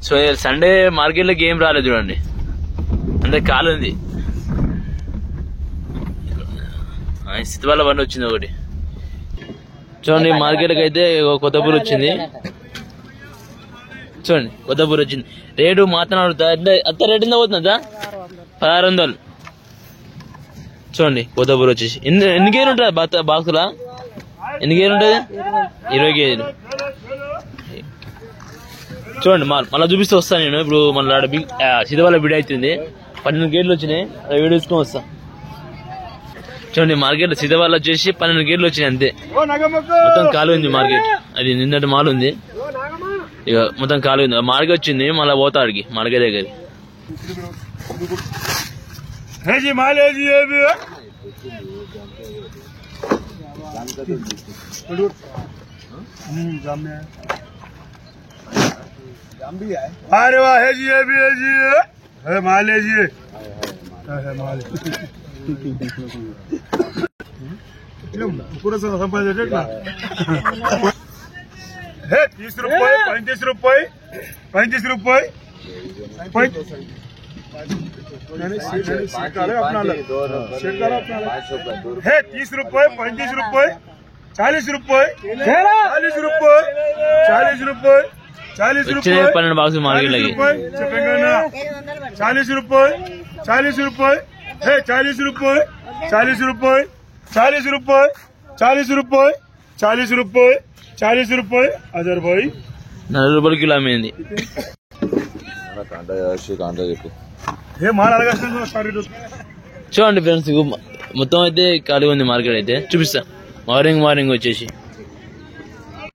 So Sunday market లోకి ఏం రాలేదు చూడండి, అంటే కాలు ఉంది. సిద్ధివాళ్ళ బండి వచ్చింది ఒకటి చూడండి. మార్కెట్ కి అయితే కొత్త పూర వచ్చింది చూడండి, కొత్త పూర వచ్చింది. రేటు మాట్లాడుతా అంత రేటు ఎంత పోతుందా? 1600 చూడండి. కొత్త పూర వచ్చేసి ఎన్ని కేజీలు ఉంటుంది బాక్సులా? ఎన్ని కేజీలు ఉంటుంది? 20 కేజీలు చూడండి. మళ్ళీ చూపిస్తూ వస్తాను నేను. ఇప్పుడు మళ్ళీ సిద్ధవాళ్ళ బిడ్ అవుతుంది. 12 కేజీలు వచ్చినాయి, వీడియో తీసుకొని వస్తా చూడండి. మార్కెట్ సిద్ధవాళ్ళ వచ్చేసి 12 కేజీలు వచ్చినాయి అంతే. మొత్తం ఖాళీ ఉంది మార్కెట్. అది నిన్నటి మాల్ ఉంది, ఇక మొత్తం ఖాళీ ఉంది. మార్కెట్ వచ్చింది, మళ్ళీ పోతా అడిగి మార్కెట్ దగ్గర. अरे वाह है जी, है माल है जी, है माल पूरा संपादित है 30 रुपये, 35 रुपये, 35 रुपये, है 30 रुपये, 35 रुपये, 40 रुपये, 40 रुपये, 40 रुपये, 40 रुपये, 12 बाक्स मार्केट लगी 40 रुपये, 40 रुपये, है 40 रुपये, 40 रुपये, 40 रुपये, 40 रुपये, 40 रुपये, 40 रुपये, अजर भाई 40 रुपये किलो అమ్మింది. చూడండి ఫ్రెండ్స్, మొత్తం అయితే ఖాళీగా ఉంది మార్కెట్ అయితే. చూపిస్తా మార్నింగ్ వచ్చేసి